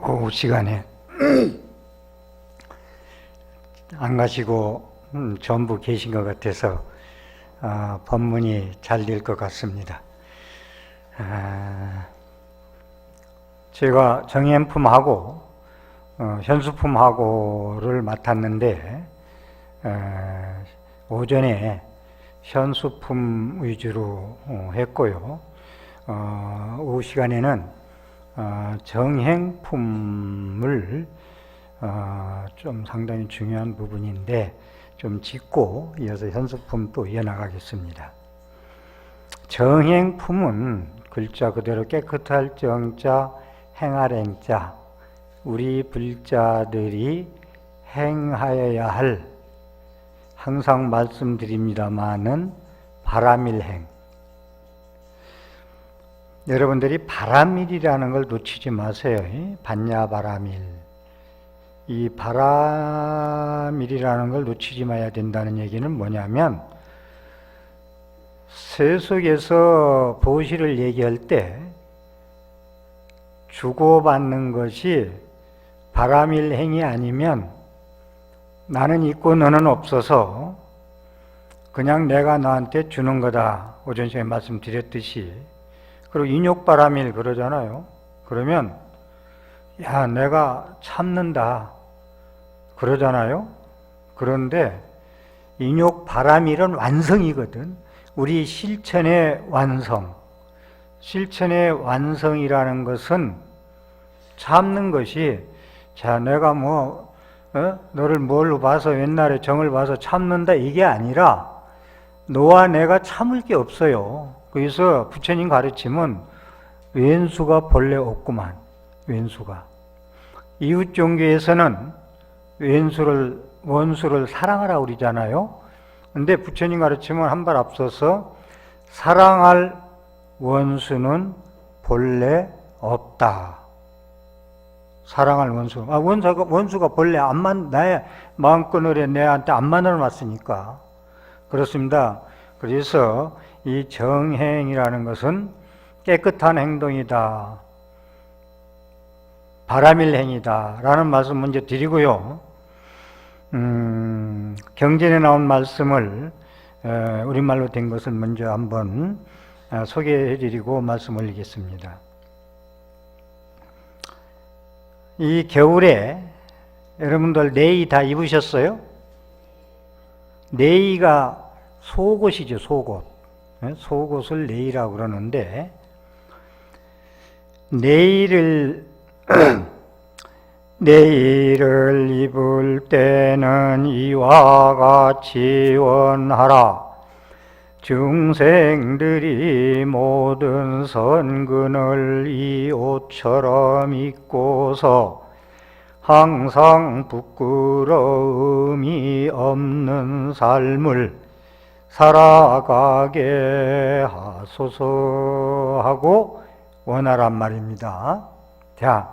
오후 시간에 안 가시고 전부 계신 것 같아서 법문이 잘 될 것 같습니다. 제가 정행품하고 현수품하고를 맡았는데 오전에 현수품 위주로 했고요. 오후 시간에는 정행품을 좀 상당히 중요한 부분인데 좀 짚고 이어서 현수품 또 이어나가겠습니다. 정행품은 글자 그대로 깨끗할 정자, 행할 행자, 우리 불자들이 행하여야 할, 항상 말씀드립니다마는 바람일행. 여러분들이 바람일이라는 걸 놓치지 마세요. 반야바람일. 이 바람일이라는 걸 놓치지 마야 된다는 얘기는 뭐냐면, 세속에서 보시를 얘기할 때 주고받는 것이 바람일행이 아니면 나는 있고 너는 없어서 그냥 내가 너한테 주는 거다. 오전 시간에 말씀드렸듯이. 그리고 인욕바람일 그러잖아요. 그러면 야 내가 참는다 그러잖아요. 그런데 인욕바람일은 완성이거든. 우리 실천의 완성. 실천의 완성이라는 것은 참는 것이 자 내가 너를 뭘로 봐서 옛날에 정을 봐서 참는다 이게 아니라 너와 내가 참을 게 없어요. 그래서 부처님 가르침은 왼수가 본래 없구만. 왼수가. 이웃 종교에서는 원수를 사랑하라고 그러잖아요. 근데 부처님 가르침은 한 발 앞서서 사랑할 원수는 본래 없다. 사랑할 원수. 원수가 본래 나의 마음꾼으로 내한테 안 만들어놨으니까. 그렇습니다. 그래서 이 정행이라는 것은 깨끗한 행동이다. 바람일행이다. 라는 말씀 먼저 드리고요. 경전에 나온 말씀을 우리말로 된 것을 먼저 한번 소개해 드리고 말씀 올리겠습니다. 이 겨울에 여러분들 네이 다 입으셨어요? 네이가 속옷이죠, 속옷. 속옷을 네이라고 그러는데, 네이를 입을 때는 이와 같이 원하라. 중생들이 모든 선근을 이 옷처럼 입고서 항상 부끄러움이 없는 삶을 살아가게 하소서 하고 원하란 말입니다. 자,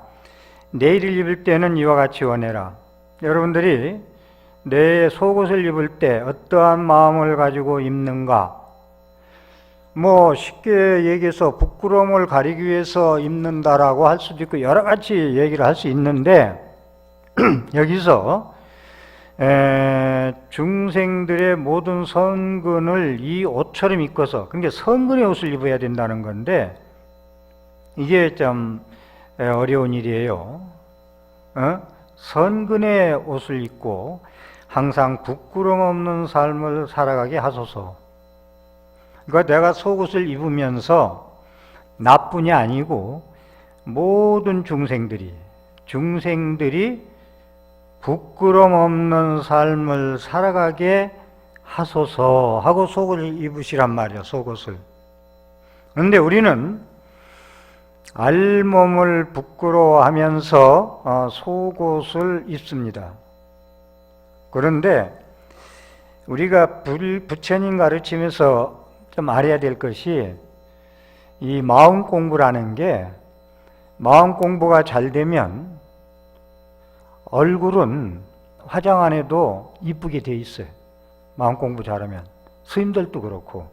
내일을 입을 때는 이와 같이 원해라. 여러분들이 내 속옷을 입을 때 어떠한 마음을 가지고 입는가? 쉽게 얘기해서 부끄러움을 가리기 위해서 입는다라고 할 수도 있고 여러 가지 얘기를 할 수 있는데 여기서 중생들의 모든 선근을 이 옷처럼 입고서, 그러니까 선근의 옷을 입어야 된다는 건데 이게 좀 어려운 일이에요. 선근의 옷을 입고 항상 부끄럼 없는 삶을 살아가게 하소서. 그러니까 내가 속옷을 입으면서 나뿐이 아니고 모든 중생들이 부끄럼 없는 삶을 살아가게 하소서 하고 속옷을 입으시란 말이야, 속옷을. 그런데 우리는 알몸을 부끄러워하면서 속옷을 입습니다. 그런데 우리가 부처님 가르치면서 좀 알아야 될 것이 이 마음 공부라는 게, 마음 공부가 잘 되면 얼굴은 화장 안 해도 이쁘게 돼 있어요. 마음 공부 잘하면. 스님들도 그렇고.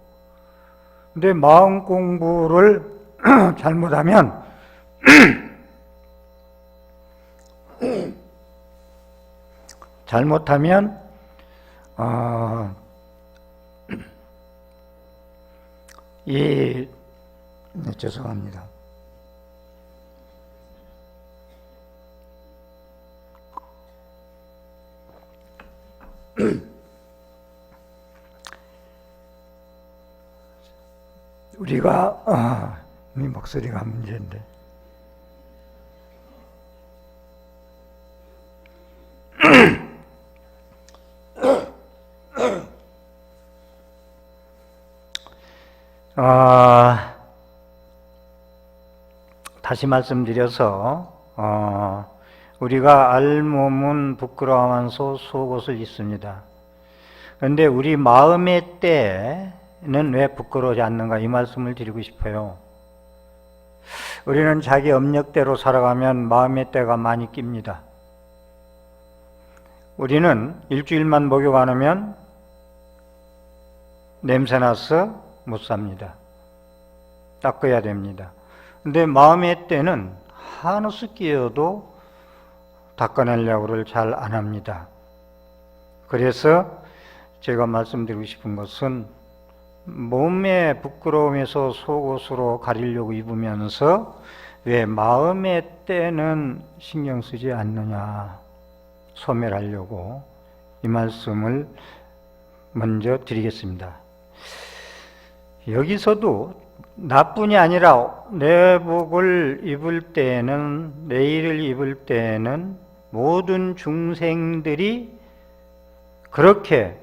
근데 마음 공부를 잘못하면 잘못하면 죄송합니다. 우리가 이 목소리가 문제인데 다시 말씀드려서 우리가 알몸은 부끄러워하면서 속옷을 입습니다. 그런데 우리 마음의 때는 왜 부끄러워하지 않는가, 이 말씀을 드리고 싶어요. 우리는 자기 업력대로 살아가면 마음의 때가 많이 낍니다. 우리는 일주일만 목욕 안 하면 냄새나서 못 삽니다. 닦아야 됩니다. 근데 마음의 때는 한우스 끼어도 닦아내려고를 잘 안 합니다. 그래서 제가 말씀드리고 싶은 것은 몸의 부끄러움에서 속옷으로 가리려고 입으면서 왜 마음의 때는 신경 쓰지 않느냐, 소멸하려고, 이 말씀을 먼저 드리겠습니다. 여기서도 나뿐이 아니라 내복을 입을 때는, 내일을 입을 때는 모든 중생들이 그렇게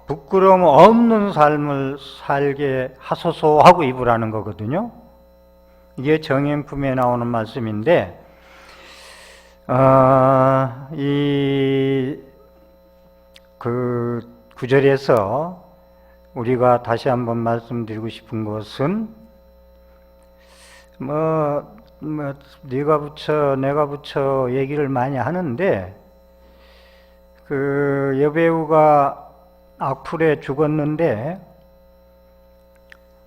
부끄러움 없는 삶을 살게 하소서 하고 입으라는 거거든요. 이게 정행품에 나오는 말씀인데 그 구절에서 우리가 다시 한번 말씀드리고 싶은 것은 네가 붙여 내가 붙여 얘기를 많이 하는데, 그 여배우가 악플에 죽었는데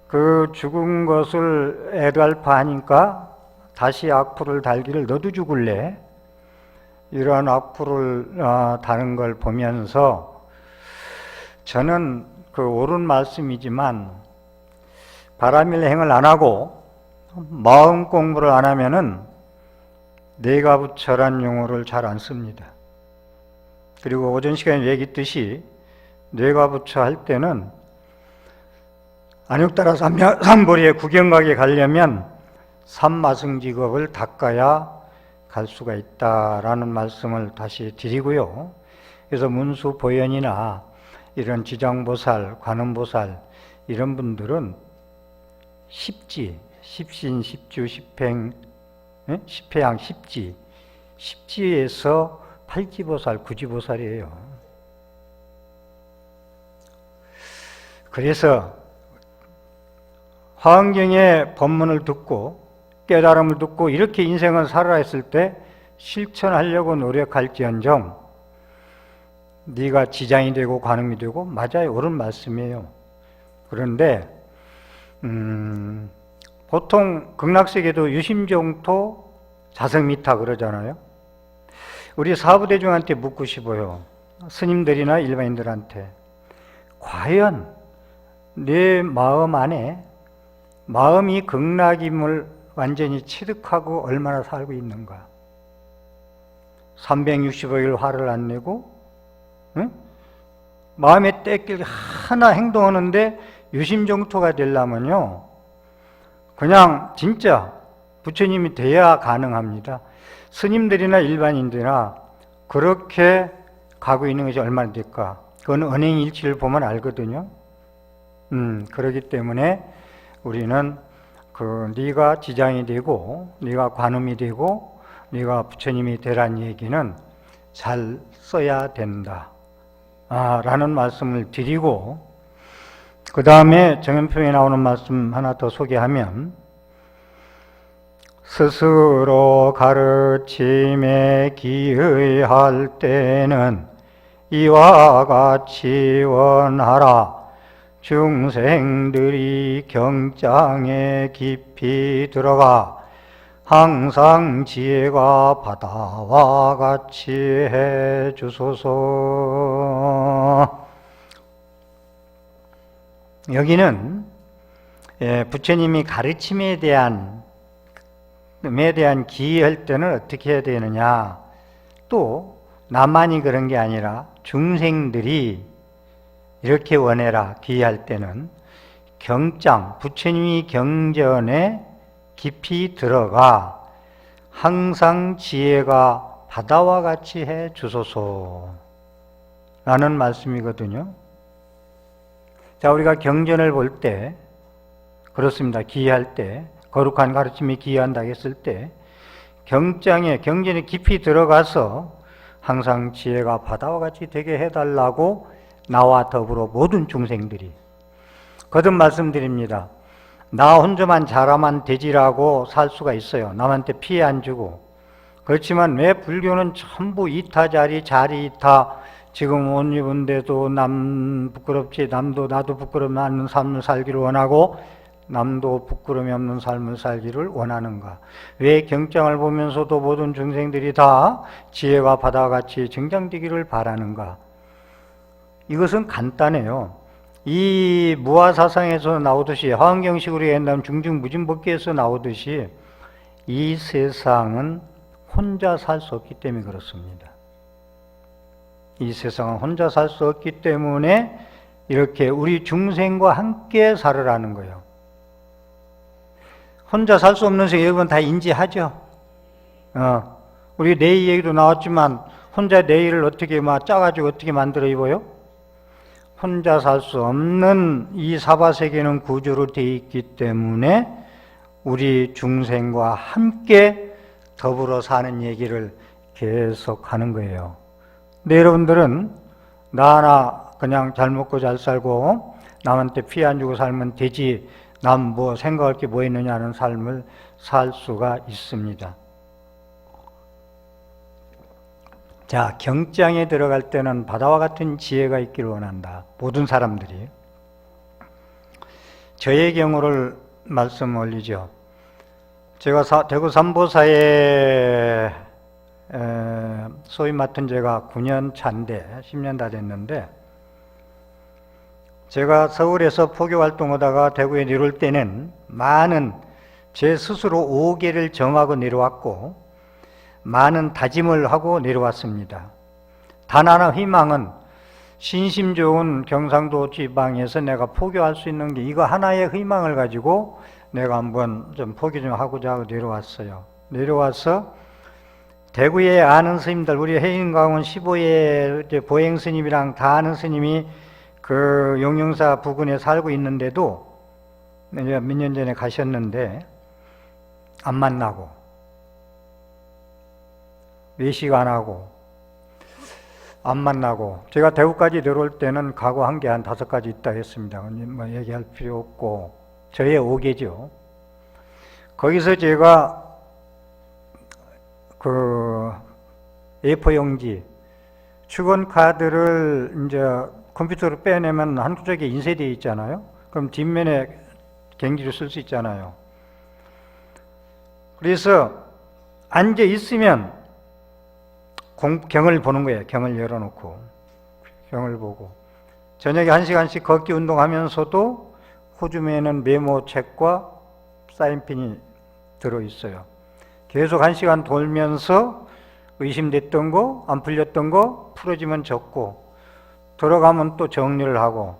그 죽은 것을 애달파하니까 다시 악플을 달기를 너도 죽을래? 이러한 악플을 다는 걸 보면서 저는 그 옳은 말씀이지만 바람일행을 안 하고 마음 공부를 안 하면은 내가 부처란 용어를 잘 안 씁니다. 그리고 오전 시간에 얘기했듯이 내가 부처 할 때는 안육따라 삼보리에 구경 가게 가려면 삼마승직업을 닦아야 갈 수가 있다라는 말씀을 다시 드리고요. 그래서 문수 보현이나 이런 지장보살, 관음보살 이런 분들은 십지, 십신, 십주, 십행, 십회양, 십지, 십지에서 팔지보살, 구지보살이에요. 그래서 화엄경의 법문을 듣고 깨달음을 듣고 이렇게 인생을 살아라 했을 때 실천하려고 노력할지언정 네가 지장이 되고 관음이 되고, 맞아요, 옳은 말씀이에요. 그런데 보통 극락세계도 유심종토 자성미타 그러잖아요. 우리 사부대중한테 묻고 싶어요. 스님들이나 일반인들한테 과연 내 마음 안에 마음이 극락임을 완전히 취득하고 얼마나 살고 있는가? 365일 화를 안 내고 마음의 때길 하나 행동하는데 유심종토가 되려면요, 그냥 진짜 부처님이 돼야 가능합니다. 스님들이나 일반인들이나 그렇게 가고 있는 것이 얼마나 될까? 그건 언행일치를 보면 알거든요. 그렇기 때문에 우리는 네가 지장이 되고 네가 관음이 되고 네가 부처님이 되란 얘기는 잘 써야 된다 라는 말씀을 드리고, 그 다음에 정연표에 나오는 말씀 하나 더 소개하면, 스스로 가르침에 기의할 때는 이와 같이 원하라. 중생들이 경장에 깊이 들어가 항상 지혜가 바다와 같이 해 주소서. 여기는 부처님이 가르침에 대한 기의할 때는 어떻게 해야 되느냐, 또 나만이 그런 게 아니라 중생들이 이렇게 원해라 기의할 때는 경장, 부처님이 경전에 깊이 들어가 항상 지혜가 바다와 같이 해 주소서 라는 말씀이거든요. 자, 우리가 경전을 볼 때 그렇습니다. 기의할 때, 거룩한 가르침이 기의한다 했을 때 경전에 깊이 들어가서 항상 지혜가 바다와 같이 되게 해달라고 나와 더불어 모든 중생들이, 거듭 말씀드립니다. 나 혼자만 잘하면 되지라고 살 수가 있어요. 남한테 피해 안 주고. 그렇지만 왜 불교는 전부 이타자리, 자리 이타, 지금 옷 입은데도 남 부끄럽지, 남도 나도 부끄러움 않는 삶을 살기를 원하고 남도 부끄러움이 없는 삶을 살기를 원하는가? 왜 경장을 보면서도 모든 중생들이 다 지혜가 바다와 같이 증장되기를 바라는가? 이것은 간단해요. 이 무아사상에서 나오듯이, 화엄경식으로 얘기한다면 중중무진법계에서 나오듯이 이 세상은 혼자 살 수 없기 때문에 그렇습니다. 이 세상은 혼자 살 수 없기 때문에 이렇게 우리 중생과 함께 살으라는 거예요. 혼자 살 수 없는 세상 여러분 다 인지하죠? 우리 내일 얘기도 나왔지만 혼자 내일을 어떻게 짜가지고 어떻게 만들어 입어요? 혼자 살 수 없는 이 사바세계는 구조로 되어 있기 때문에 우리 중생과 함께 더불어 사는 얘기를 계속 하는 거예요. 근데 여러분들은 나 하나 그냥 잘 먹고 잘 살고 남한테 피해 안 주고 살면 되지, 남 뭐 생각할 게 뭐 있느냐 하는 삶을 살 수가 있습니다. 자, 경장에 들어갈 때는 바다와 같은 지혜가 있기를 원한다. 모든 사람들이. 저의 경우를 말씀 올리죠. 제가 대구 삼보사에 소위 맡은 제가 9년 차인데 10년 다 됐는데, 제가 서울에서 포교 활동하다가 대구에 내려올 때는 많은 제 스스로 5개를 정하고 내려왔고 많은 다짐을 하고 내려왔습니다. 단 하나 희망은 신심 좋은 경상도 지방에서 내가 포교할 수 있는 게, 이거 하나의 희망을 가지고 내가 한번 좀 포교 좀 하고자 하고 내려왔어요. 내려와서 대구에 아는 스님들, 우리 해인강원 15회 보행 스님이랑 다 아는 스님이 그 용영사 부근에 살고 있는데도 몇 년 전에 가셨는데 안 만나고 외식 안 하고 안 만나고, 제가 대구까지 내려올 때는 각오한 게 한 5가지 있다 했습니다. 뭐 얘기할 필요 없고 저의 5개죠. 거기서 제가 그 A4 용지 축원 카드를 이제 컴퓨터로 빼내면 한쪽에 인쇄되어 있잖아요. 그럼 뒷면에 경지를 쓸 수 있잖아요. 그래서 앉아 있으면 경을 보는 거예요. 경을 열어놓고 경을 보고 저녁에 1시간씩 걷기 운동하면서도 호주머니에는 메모책과 사인펜이 들어있어요. 계속 1시간 돌면서 의심됐던 거, 안 풀렸던 거 풀어지면 적고 들어가면 또 정리를 하고,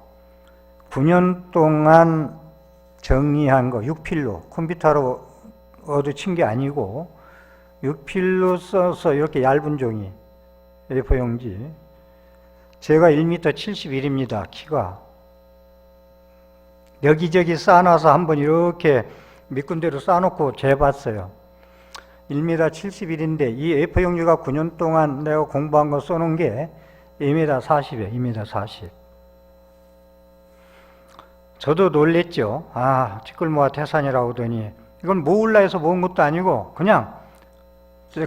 9년 동안 정리한 거 6필로, 컴퓨터로 얻어친 게 아니고 6필로 써서 이렇게 얇은 종이 A4 용지, 제가 1m 71입니다. 키가. 여기저기 쌓아놔서 한번 이렇게 몇 군데로 쌓아놓고 재봤어요. 1m 71인데 이 A4 용지가 9년 동안 내가 공부한 거 써놓은 게 2m 40이에요. 2m 40. 저도 놀랬죠. 아, 티끌모아 태산이라고 하더니 이건 모을라 해서 모은 것도 아니고 그냥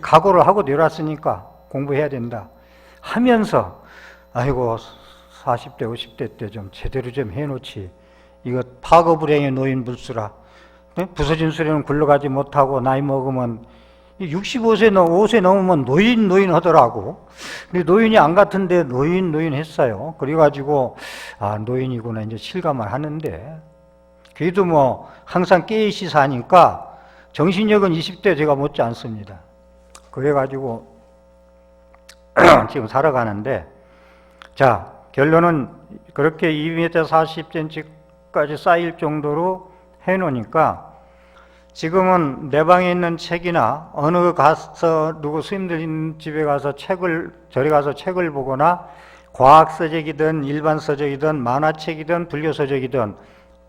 각오를 하고 내려왔으니까 공부해야 된다 하면서, 아이고 40대 50대 때 좀 제대로 좀 해놓지, 이거 파거불행에 놓인 불수라 부서진 수레는 굴러가지 못하고 나이 먹으면 65세 넘으면 노인 하더라고. 근데 노인이 안 같은데 노인 했어요. 그래가지고 노인이구나 이제 실감을 하는데, 그래도 뭐 항상 깨있이 사니까 정신력은 20대 제가 못지 않습니다. 그래가지고 지금 살아가는데, 자, 결론은 그렇게 2m 40cm까지 쌓일 정도로 해놓으니까 지금은 내 방에 있는 책이나 어느 가서 누구 스님들 있는 집에 가서 저리 가서 책을 보거나 과학 서적이든 일반 서적이든 만화책이든 불교 서적이든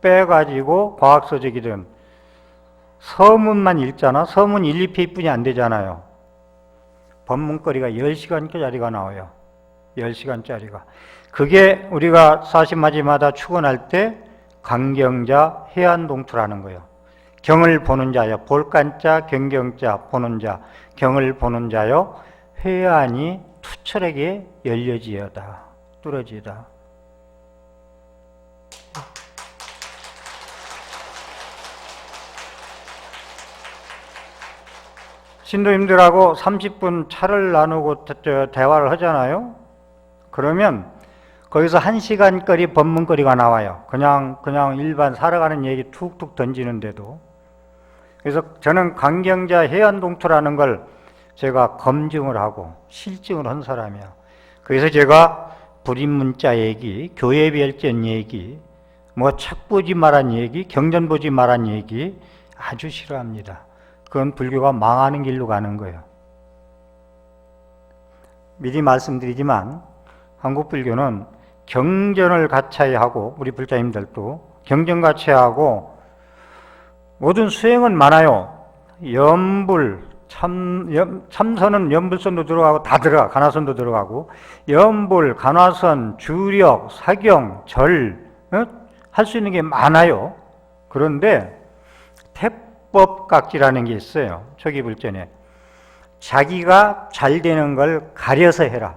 빼가지고 과학 서적이든 서문만 읽잖아. 서문 1, 2페이지뿐이 안 되잖아요. 법문거리가 10시간짜리가 나와요. 10시간짜리가. 그게 우리가 40마디마다 축원할 때 강경자 해안동투라는 거예요. 경을 보는 자여, 볼간자 경경자 보는 자, 경을 보는 자여 회안이 투철에게 열려지어다, 뚫어지다. 신도님들하고 30분 차를 나누고 대화를 하잖아요. 그러면 거기서 1시간거리 법문거리가 나와요. 그냥 일반 살아가는 얘기 툭툭 던지는데도. 그래서 저는 강경자 해안동투라는 걸 제가 검증을 하고 실증을 한 사람이야. 그래서 제가 불임문자 얘기, 교회별전 얘기, 뭐 책 보지 말란 얘기, 경전 보지 말란 얘기 아주 싫어합니다. 그건 불교가 망하는 길로 가는 거예요. 미리 말씀드리지만 한국 불교는 경전을 가차히 하고, 우리 불자님들도 경전 가차히 하고, 모든 수행은 많아요. 염불, 참선은 염불선도 들어가고 다 들어가. 간화선도 들어가고, 염불, 간화선, 주력, 사경, 절, 할 수 있는 게 많아요. 그런데 태법각지라는 게 있어요. 초기 불전에. 자기가 잘 되는 걸 가려서 해라.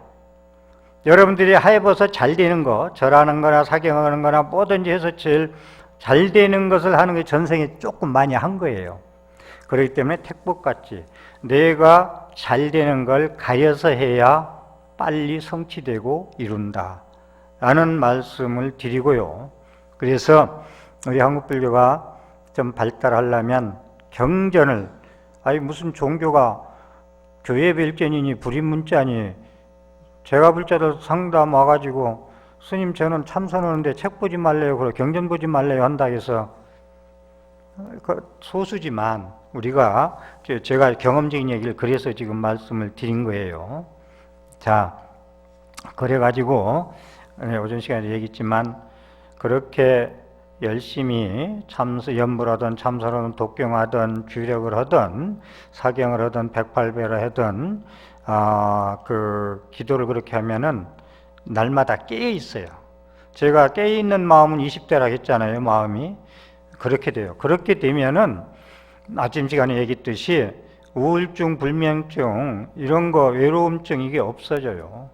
여러분들이 해봐서 잘 되는 거, 절하는 거나 사경하는 거나 뭐든지 해서 제일 잘 되는 것을 하는 게 전생에 조금 많이 한 거예요. 그렇기 때문에 택법같이 내가 잘 되는 걸 가려서 해야 빨리 성취되고 이룬다 라는 말씀을 드리고요. 그래서 우리 한국불교가 좀 발달하려면 경전을, 무슨 종교가 교회별전이니 불임문자니, 제가 불자들 상담 와가지고 스님 저는 참선하는데 책 보지 말래요, 그리고 경전 보지 말래요 한다 해서, 소수지만 우리가 제가 경험적인 얘기를 그래서 지금 말씀을 드린 거예요. 자, 그래가지고 오전 시간에 얘기했지만 그렇게 열심히 염불하든 참선하든 독경하든 주력을 하든 사경을 하든 108배를 하든 기도를 그렇게 하면은 날마다 깨어 있어요. 제가 깨어 있는 마음은 20대라고 했잖아요. 마음이 그렇게 돼요. 그렇게 되면은 아침 시간에 얘기했듯이 우울증, 불면증 이런 거, 외로움증 이게 없어져요.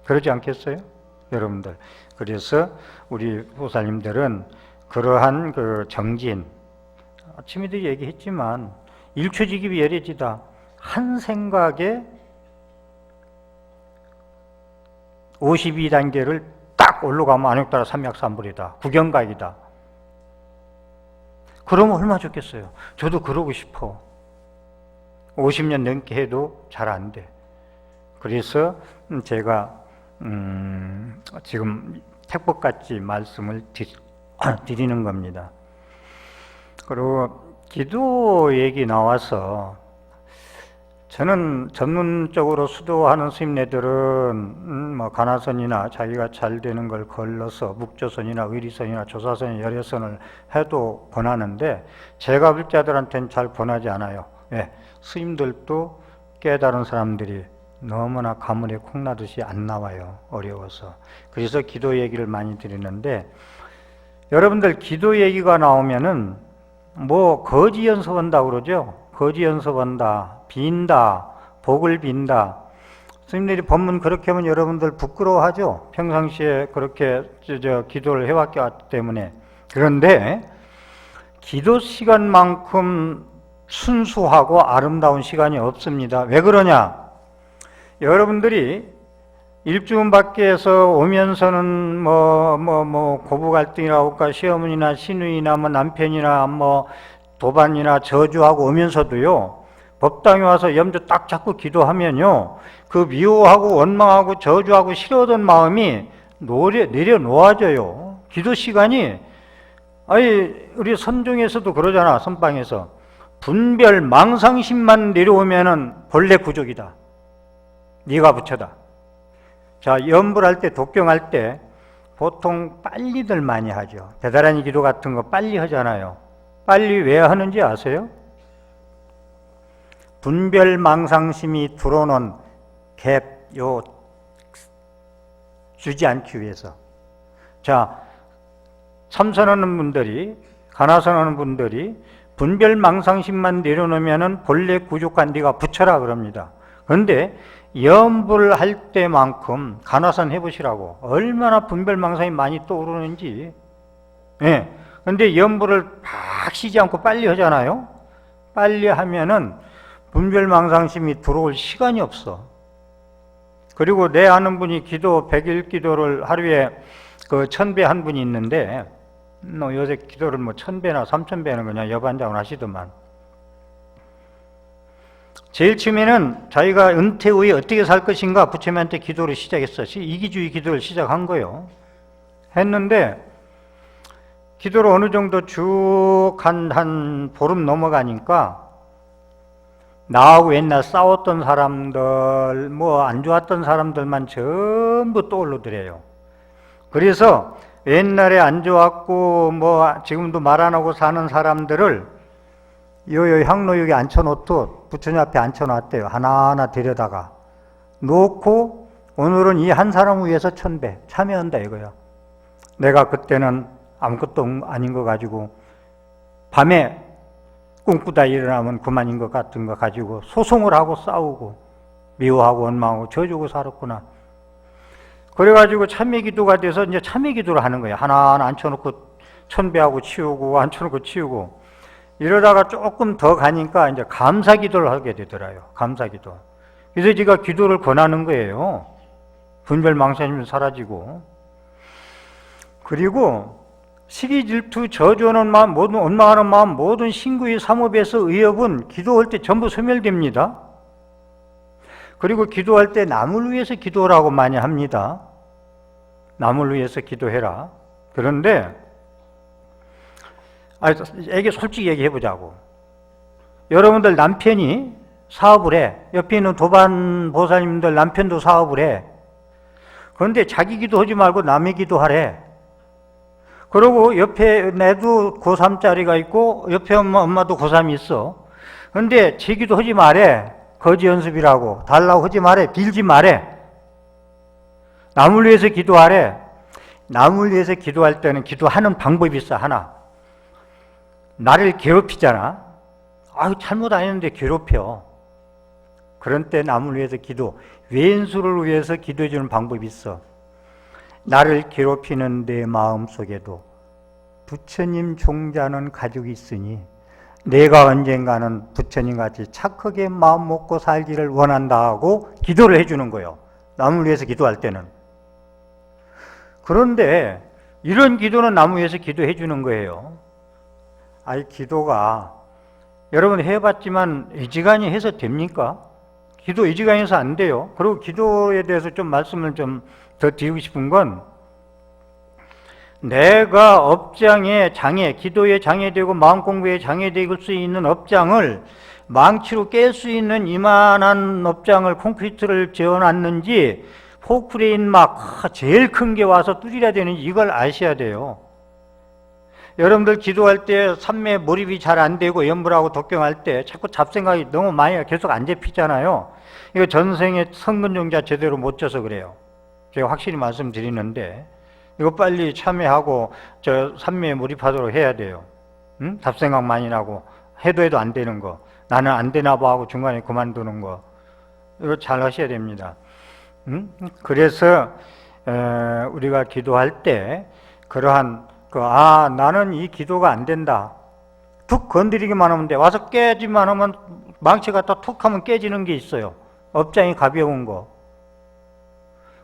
그러지 않겠어요? 여러분들. 그래서 우리 보살님들은 그러한 정진, 아침에도 얘기했지만 일초지기비 열애지다. 한 생각에 52단계를 딱 올라가면 안욕따라 삼약삼불이다. 구경각이다. 그러면 얼마나 좋겠어요. 저도 그러고 싶어. 50년 넘게 해도 잘 안 돼. 그래서 제가 지금 택법같이 말씀을 드리는 겁니다. 그리고 기도 얘기 나와서 저는 전문적으로 수도하는 스님네들은 간화선이나 자기가 잘 되는 걸 걸러서 묵조선이나 의리선이나 조사선이나 열애선을 해도 권하는데 제가 불자들한테는 잘 권하지 않아요. 예, 스님들도 깨달은 사람들이 너무나 가물에 콩나듯이 안 나와요. 어려워서. 그래서 기도 얘기를 많이 드리는데, 여러분들 기도 얘기가 나오면은 거지 연습한다고 그러죠. 거지 연습한다, 빈다, 복을 빈다. 스님들이 법문 그렇게 하면 여러분들 부끄러워하죠. 평상시에 그렇게 기도를 해왔기 때문에. 그런데 기도 시간만큼 순수하고 아름다운 시간이 없습니다. 왜 그러냐? 여러분들이 일주일 밖에서 오면서는 고부 갈등이라고 할까, 시어머니나 시누이나 남편이나 도반이나 저주하고 오면서도요, 법당에 와서 염주 딱 잡고 기도하면요, 그 미워하고 원망하고 저주하고 싫어하던 마음이 내려놓아져요. 기도 시간이, 우리 선종에서도 그러잖아, 선방에서. 분별, 망상심만 내려오면은 본래 구족이다. 네가 부처다. 자, 염불할 때, 독경할 때 보통 빨리들 많이 하죠. 대다라니 기도 같은 거 빨리 하잖아요. 빨리 왜 하는지 아세요? 분별 망상심이 들어오는 갭 주지 않기 위해서. 자, 참선하는 분들이, 간화선하는 분들이 분별 망상심만 내려놓으면은 본래 구족한 네가 부처라 그럽니다. 그런데 염불할 때만큼 간화선 해보시라고. 얼마나 분별 망상이 많이 떠오르는지. 예. 근데 염불을 막 쉬지 않고 빨리 하잖아요. 빨리 하면은 분별 망상심이 들어올 시간이 없어. 그리고 내 아는 분이 기도 100일 기도를 하루에 1000배 한 분이 있는데, 요새 기도를 1000배나 3000배는 그냥 여반장을 하시더만. 제일 처음에는 자기가 은퇴 후에 어떻게 살 것인가 부처님한테 기도를 시작했어. 이기주의 기도를 시작한 거예요. 했는데 기도를 어느 정도 쭉 한 보름 넘어가니까 나하고 옛날 싸웠던 사람들, 안 좋았던 사람들만 전부 떠오르더래요. 그래서 옛날에 안 좋았고 지금도 말 안 하고 사는 사람들을 요 향로역에 앉혀놓고 부처님 앞에 앉혀놨대요. 하나하나 데려다가 놓고 오늘은 이 한 사람을 위해서 1000배 참여한다 이거야. 내가 그때는 아무것도 아닌 거 가지고 밤에 꿈꾸다 일어나면 그만인 것 같은 거 가지고 소송을 하고 싸우고 미워하고 원망하고 저주고 살았구나. 그래가지고 참회기도가 돼서 이제 참회기도를 하는 거야. 하나하나 앉혀놓고 1000배하고 치우고 앉혀놓고 치우고 이러다가 조금 더 가니까 이제 감사기도를 하게 되더라요. 감사기도. 그래서 제가 기도를 권하는 거예요. 분별망상심이 사라지고. 그리고 시기, 질투, 저주하는 마음, 모든 원망하는 마음, 모든 신구의 삼업에서 의업은 기도할 때 전부 소멸됩니다. 그리고 기도할 때 남을 위해서 기도하라고 많이 합니다. 남을 위해서 기도해라. 그런데 이게 솔직히 얘기해보자고. 여러분들 남편이 사업을 해. 옆에 있는 도반 보살님들 남편도 사업을 해. 그런데 자기 기도하지 말고 남의 기도하래. 그리고 옆에 내도 고3짜리가 있고 옆에 엄마도 고3이 있어. 그런데 제 기도하지 말래. 거지 연습이라고. 달라고 하지 말래. 빌지 말래. 남을 위해서 기도하래. 남을 위해서 기도할 때는 기도하는 방법이 있어. 하나. 나를 괴롭히잖아. 잘못 안 했는데 괴롭혀. 그런 때 남을 위해서 기도, 왼수를 위해서 기도해 주는 방법이 있어. 나를 괴롭히는 내 마음속에도 부처님 종자는 가지고 있으니 내가 언젠가는 부처님같이 착하게 마음 먹고 살기를 원한다 하고 기도를 해주는 거예요. 남을 위해서 기도할 때는. 그런데 이런 기도는 남을 위해서 기도해 주는 거예요. 기도가 여러분 해봤지만 이지간히 해서 됩니까? 기도 이지간히 해서 안 돼요. 그리고 기도에 대해서 좀 말씀을 좀 더 드리고 싶은 건, 내가 업장에 장애, 기도에 장애되고 마음 공부에 장애될 수 있는 업장을 망치로 깰 수 있는 이만한 업장을 콘크리트를 지어놨는지 포크레인 막 제일 큰 게 와서 뚫어야 되는지 이걸 아셔야 돼요. 여러분들 기도할 때 삼매 몰입이 잘 안 되고 염불하고 독경할 때 자꾸 잡생각이 너무 많이 계속 안 잡히잖아요. 이거 전생에 성근종자 제대로 못 져서 그래요. 제가 확실히 말씀드리는데 이거 빨리 참여하고 삼매에 몰입하도록 해야 돼요. 응? 잡생각 많이 나고 해도 안 되는 거, 나는 안 되나 봐 하고 중간에 그만두는 거, 이거 잘 하셔야 됩니다. 응? 그래서 우리가 기도할 때 그러한 나는 이 기도가 안 된다. 툭 건드리기만 하면 돼. 와서 깨지만 하면 망치 갖다 툭 하면 깨지는 게 있어요. 업장이 가벼운 거.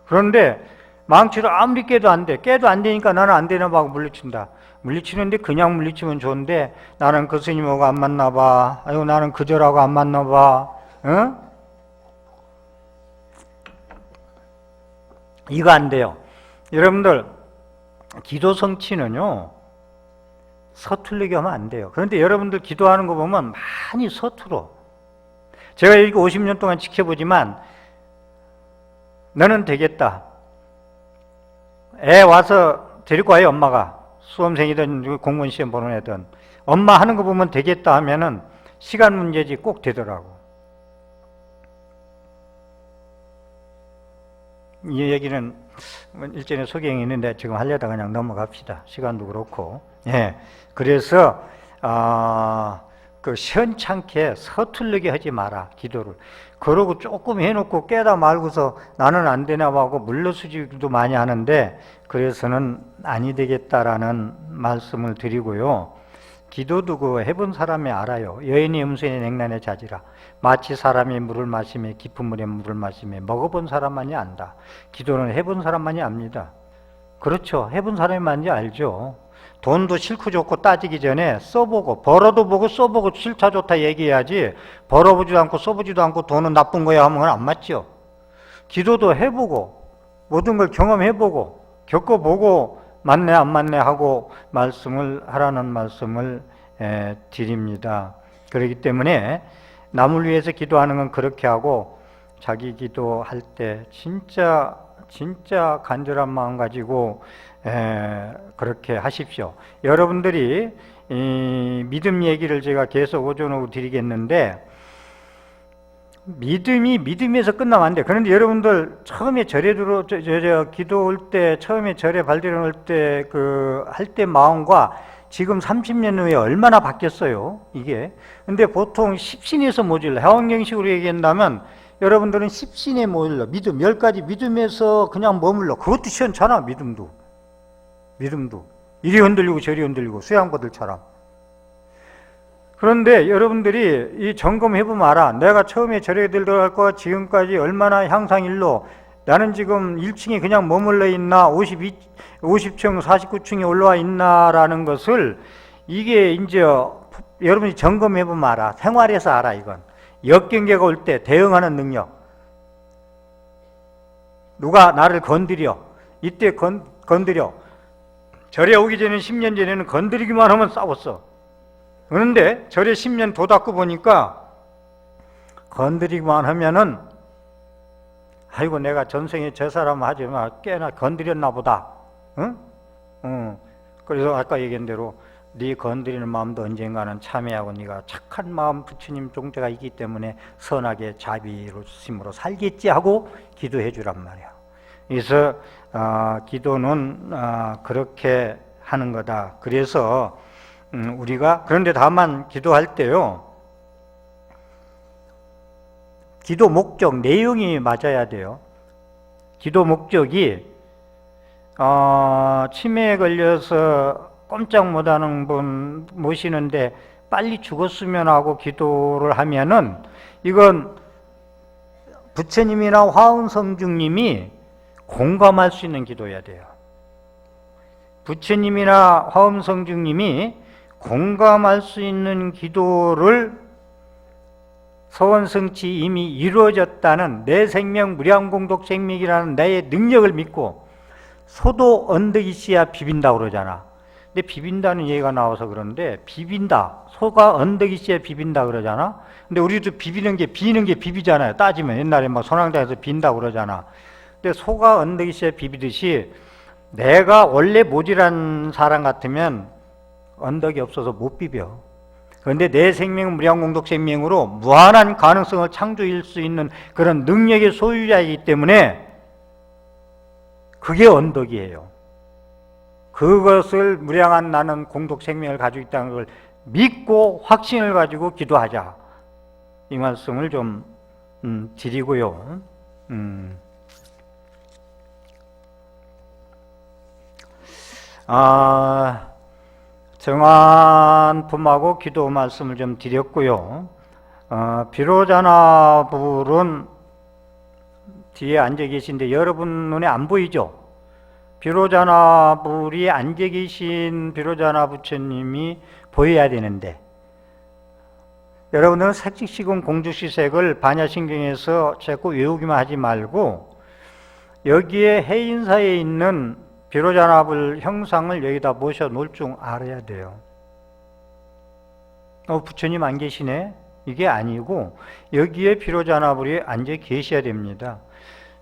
그런데 망치를 아무리 깨도 안 돼. 깨도 안 되니까 나는 안 되나 봐 하고 물리친다. 물리치는데 그냥 물리치면 좋은데 나는 그 스님하고 안 맞나 봐. 아이고 나는 그절하고 안 맞나 봐. 응? 이거 안 돼요. 여러분들 기도 성취는요 서툴르게 하면 안 돼요. 그런데 여러분들 기도하는 거 보면 많이 서툴어. 제가 이렇게 50년 동안 지켜보지만 너는 되겠다. 애 와서 데리고 와요. 엄마가 수험생이든 공무원 시험 보는 애든 엄마 하는 거 보면 되겠다 하면은 시간 문제지 꼭 되더라고. 이 얘기는 일전에 소개행이 있는데 지금 하려다 그냥 넘어갑시다. 시간도 그렇고. 예. 그래서 그 시원찮게 서툴르게 하지 마라. 기도를. 그러고 조금 해놓고 깨다 말고서 나는 안 되나 하고 물러서지도 많이 하는데 그래서는 아니 되겠다라는 말씀을 드리고요. 기도도 그 해본 사람이 알아요. 여인이 음수의 냉난에 자지라. 마치 사람이 물을 마시며 깊은 물에 물을 마시며 먹어본 사람만이 안다. 기도는 해본 사람만이 압니다. 그렇죠. 해본 사람만이 알죠. 돈도 싫고 좋고 따지기 전에 써보고 벌어도 보고 써보고 싫다 좋다 얘기해야지 벌어보지도 않고 써보지도 않고 돈은 나쁜 거야 하면 안 맞죠. 기도도 해보고 모든 걸 경험해보고 겪어보고 맞네 안 맞네 하고 말씀을 하라는 말씀을 드립니다. 그렇기 때문에 남을 위해서 기도하는 건 그렇게 하고 자기 기도할 때 진짜 간절한 마음 가지고 그렇게 하십시오. 여러분들이 이 믿음 얘기를 제가 계속 오전 오후 드리겠는데 믿음이 믿음에서 끝나면 안 돼. 그런데 여러분들 처음에 절에 기도 올 때 처음에 절에 발디려 올 때 할 때 마음과 지금 30년 후에 얼마나 바뀌었어요 이게. 근데 보통 십신에서 모질러. 해왕경식으로 얘기한다면 여러분들은 십신에 모질러. 믿음 10가지 믿음에서 그냥 머물러. 그것도 시원찮아. 믿음도 이리 흔들리고 저리 흔들리고 수양보들처럼. 그런데 여러분들이 이 점검해보면 알아. 내가 처음에 절에 들어갈거 지금까지 얼마나 향상일로 나는 지금 1층에 그냥 머물러 있나 50층 49층에 올라와 있나라는 것을 이게 이제 여러분이 점검해보면 알아. 생활에서 알아. 이건 역경계가 올 때 대응하는 능력. 누가 나를 건드려 이때 건드려. 절에 오기 전에 10년 전에는 건드리기만 하면 싸웠어. 그런데 절에 10년 도닦고 보니까 건드리기만 하면은 아이고 내가 전생에 저 사람 하지 마 꽤나 건드렸나 보다. 응? 그래서 아까 얘기한 대로 네 건드리는 마음도 언젠가는 참회하고 네가 착한 마음 부처님 종자가 있기 때문에 선하게 자비로심으로 살겠지 하고 기도해 주란 말이야. 그래서 기도는 그렇게 하는 거다. 그래서 우리가 그런데 다만 기도할 때요 기도 목적 내용이 맞아야 돼요. 기도 목적이 치매에 걸려서 꼼짝 못하는 분 모시는데 빨리 죽었으면 하고 기도를 하면은 이건 부처님이나 화엄성중님이 공감할 수 있는 기도여야 돼요. 부처님이나 화엄성중님이 공감할 수 있는 기도를 서원성취 이미 이루어졌다는 내 생명 무량공덕생명이라는 나의 능력을 믿고 소도 언덕이 씨야 비빈다 그러잖아. 근데 비빈다는 얘기가 나와서 그런데 비빈다. 소가 언덕이 씨야 비빈다 그러잖아. 근데 우리도 비비는 게 비비잖아요. 따지면 옛날에 막 선왕당에서 빈다 그러잖아. 근데 소가 언덕이 씨야 비비듯이 내가 원래 모질한 사람 같으면 언덕이 없어서 못 비벼. 그런데 내 생명은 무량공덕생명으로 무한한 가능성을 창조할 수 있는 그런 능력의 소유자이기 때문에 그게 언덕이에요. 그것을 무량한 나는 공덕생명을 가지고 있다는 걸 믿고 확신을 가지고 기도하자. 이 말씀을 좀 드리고요. 정한품하고 기도 말씀을 좀 드렸고요. 비로자나불은 뒤에 앉아 계신데 여러분 눈에 안 보이죠? 비로자나불이 앉아 계신 비로자나 부처님이 보여야 되는데, 여러분들은 색직시공 공주시색을 반야신경에서 자꾸 외우기만 하지 말고 여기에 해인사에 있는 비로자나불 형상을 여기다 모셔 놓을 줄 알아야 돼요. 부처님 안 계시네? 이게 아니고 여기에 비로자나불이 앉아 계셔야 됩니다.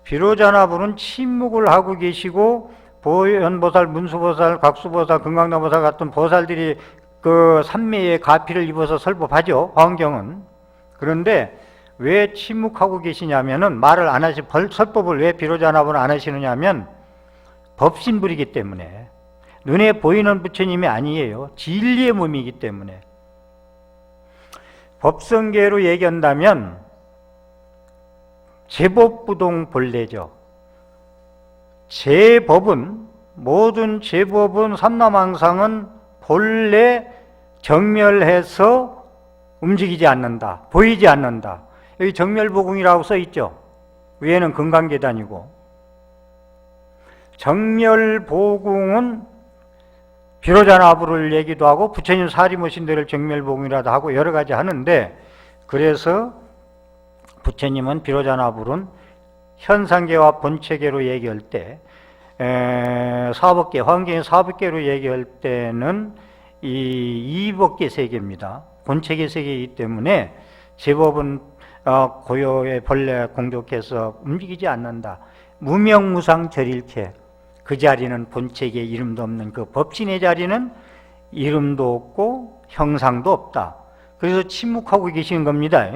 비로자나불은 침묵을 하고 계시고 보현보살, 문수보살, 각수보살, 금강나보살 같은 보살들이 그 삼매의 가피를 입어서 설법하죠, 화엄경은. 그런데 왜 침묵하고 계시냐면은 말을 안 하시, 설법을 왜 비로자나불은 안 하시느냐면 법신불이기 때문에, 눈에 보이는 부처님이 아니에요. 진리의 몸이기 때문에. 법성계로 얘기한다면 제법부동 본래죠. 제법은, 모든 제법은, 삼라망상은 본래 정멸해서 움직이지 않는다, 보이지 않는다. 여기 정멸보궁이라고 써있죠. 위에는 금강계단이고, 정멸보궁은 비로자나불을 얘기도 하고 부처님 사리모신대를 정멸보궁이라도 하고 여러 가지 하는데, 그래서 부처님은 비로자나불은 현상계와 본체계로 얘기할 때, 사법계, 화엄경의 사법계로 얘기할 때는 이 이법계 세계입니다. 본체계 세계이기 때문에 제법은 고요의 본래 공족해서 움직이지 않는다. 무명무상 절일체, 그 자리는 본체계 이름도 없는 그 법신의 자리는 이름도 없고 형상도 없다. 그래서 침묵하고 계시는 겁니다.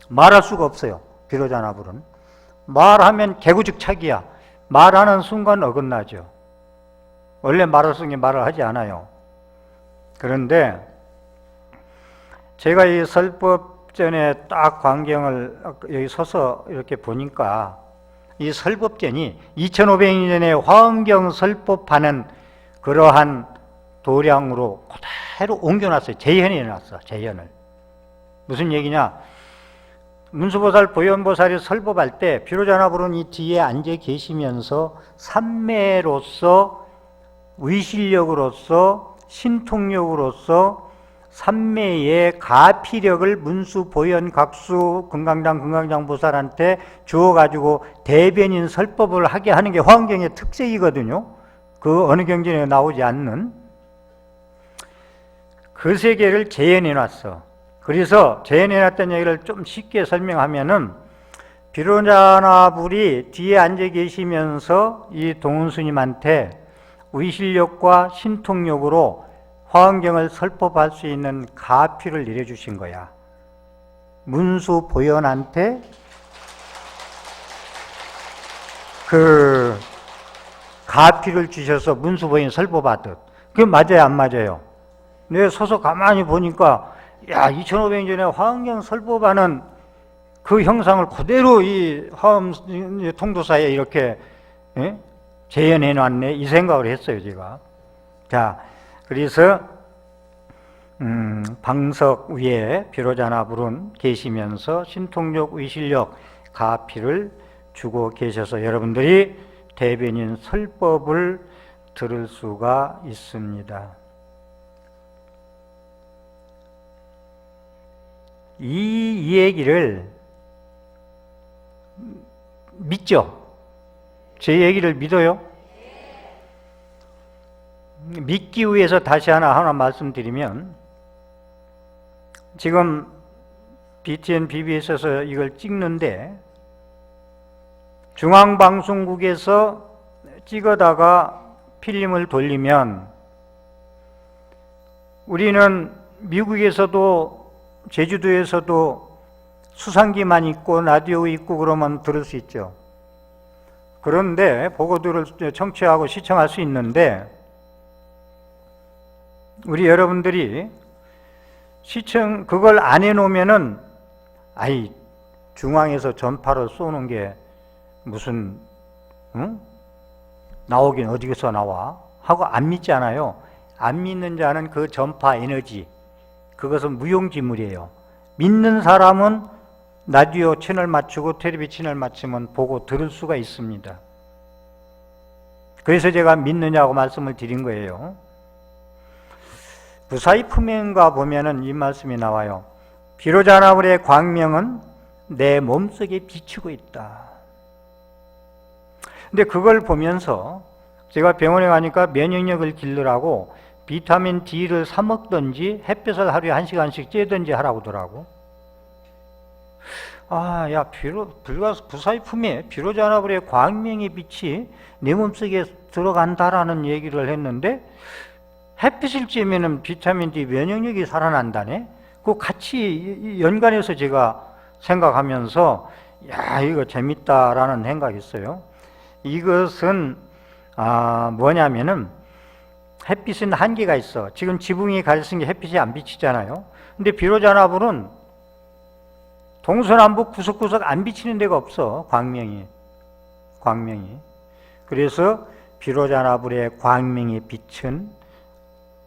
말할 수가 없어요. 비로자나불은 말하면 개구죽착이야. 말하는 순간 어긋나죠. 원래 말할 수 있는 말을 하지 않아요. 그런데 제가 이 설법전에 딱 광경을 여기 서서 이렇게 보니까 이 설법전이 2500년에 화엄경 설법하는 그러한 도량으로 그대로 옮겨놨어요. 재현해 놨어. 재현을. 무슨 얘기냐? 문수보살, 보현보살이 설법할 때 비로자나불은 이 뒤에 앉아 계시면서 삼매로서, 위실력으로서, 신통력으로서 삼매의 가피력을 문수, 보현, 각수, 금강장 보살한테 주어가지고 대변인 설법을 하게 하는 게 화엄경의 특색이거든요. 그 어느 경전에 나오지 않는 그 세계를 재현해 놨어. 그래서 재현해놨던 얘기를 좀 쉽게 설명하면은, 비로자나불이 뒤에 앉아 계시면서 이 동은스님한테 위실력과 신통력으로 화엄경을 설법할 수 있는 가피를 내려주신 거야. 문수 보현한테 그 가피를 주셔서 문수 보현 설법하듯. 그게 맞아요, 안 맞아요? 내가 서서 가만히 보니까, 야, 2500년에 화엄경 설법하는 그 형상을 그대로 이 화엄 통도사에 이렇게 재현해 놨네, 이 생각을 했어요, 제가. 자, 그래서 방석 위에 비로자나불은 계시면서 신통력, 위실력, 가피를 주고 계셔서 여러분들이 대변인 설법을 들을 수가 있습니다. 이 얘기를 믿죠? 제 얘기를 믿어요? 믿기 위해서 다시 하나 말씀드리면, 지금 BTN BBS에서 이걸 찍는데 중앙방송국에서 찍어다가 필름을 돌리면 우리는 미국에서도 제주도에서도 수상기만 있고 라디오 있고 그러면 들을 수 있죠. 그런데 보고들을 청취하고 시청할 수 있는데, 우리 여러분들이 그걸 안 해놓으면은, 아이, 중앙에서 전파로 쏘는 게 무슨, 나오긴 어디서 나와? 하고 안 믿잖아요. 안 믿는 자는 그 전파 에너지, 그것은 무용지물이에요. 믿는 사람은 라디오 채널 맞추고 텔레비 채널 맞추면 보고 들을 수가 있습니다. 그래서 제가 믿느냐고 말씀을 드린 거예요. 무사히 품행가 보면은 이 말씀이 나와요. 비로자나불의 광명은 내 몸속에 비추고 있다. 근데 그걸 보면서 제가 병원에 가니까 면역력을 기르라고 비타민 D를 사 먹든지 햇볕을 하루에 1시간씩 쬐든지 하라고 하더라고. 아, 야, 부사히 품에 비로자나불의 광명의 빛이 내 몸속에 들어간다라는 얘기를 했는데 햇빛을 쬐면은 비타민 D 면역력이 살아난다네. 그 같이 연관해서 제가 생각하면서 야, 이거 재밌다라는 생각이 있어요. 이것은 뭐냐면은 햇빛은 한계가 있어. 지금 지붕이 가려진 게 햇빛이 안 비치잖아요. 근데 비로자나불은 동서남북 구석구석 안 비치는 데가 없어. 광명이. 그래서 비로자나불의 광명의 빛은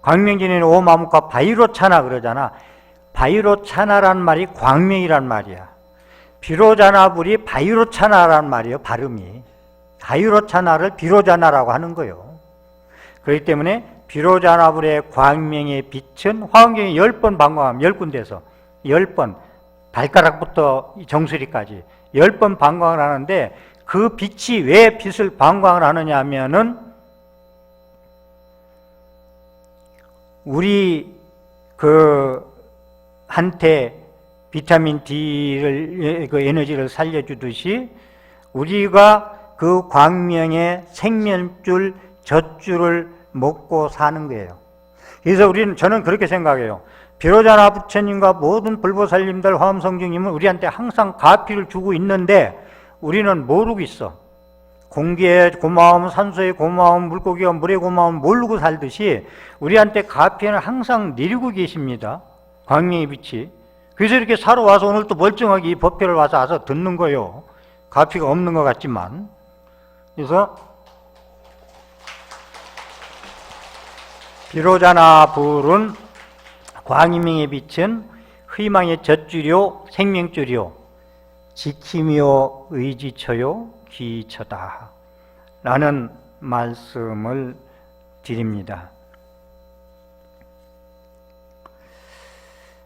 광명진에는 오마무카 바이로차나 그러잖아. 바이로차나란 말이 광명이란 말이야. 비로자나불이 바이로차나란 말이에요. 발음이. 바이로차나를 비로자나라고 하는 거예요. 그렇기 때문에 비로자나불의 광명의 빛은 화엄경에 10번 방광하면 10군데에서 10번 발가락부터 정수리까지 10번 방광을 하는데 그 빛이 왜 빛을 방광을 하느냐 하면은 우리 한테 비타민 D를 그 에너지를 살려주듯이 우리가 그 광명의 생명줄 젖줄을 먹고 사는 거예요. 그래서 저는 그렇게 생각해요. 비로자나 부처님과 모든 불보살님들 화엄성중님은 우리한테 항상 가피를 주고 있는데 우리는 모르고 있어. 공기에 고마움, 산소에 고마움, 물고기와 물에 고마움 모르고 살듯이 우리한테 가피는 항상 내리고 계십니다. 광명의 빛이. 그래서 이렇게 사러 와서 오늘 또 멀쩡하게 이 법회를 와서 듣는 거예요. 가피가 없는 것 같지만. 그래서 비로자나불은 광명의 빛은 희망의 젖줄이요 생명줄이요 지킴이요 의지처요 기처다 라는 말씀을 드립니다.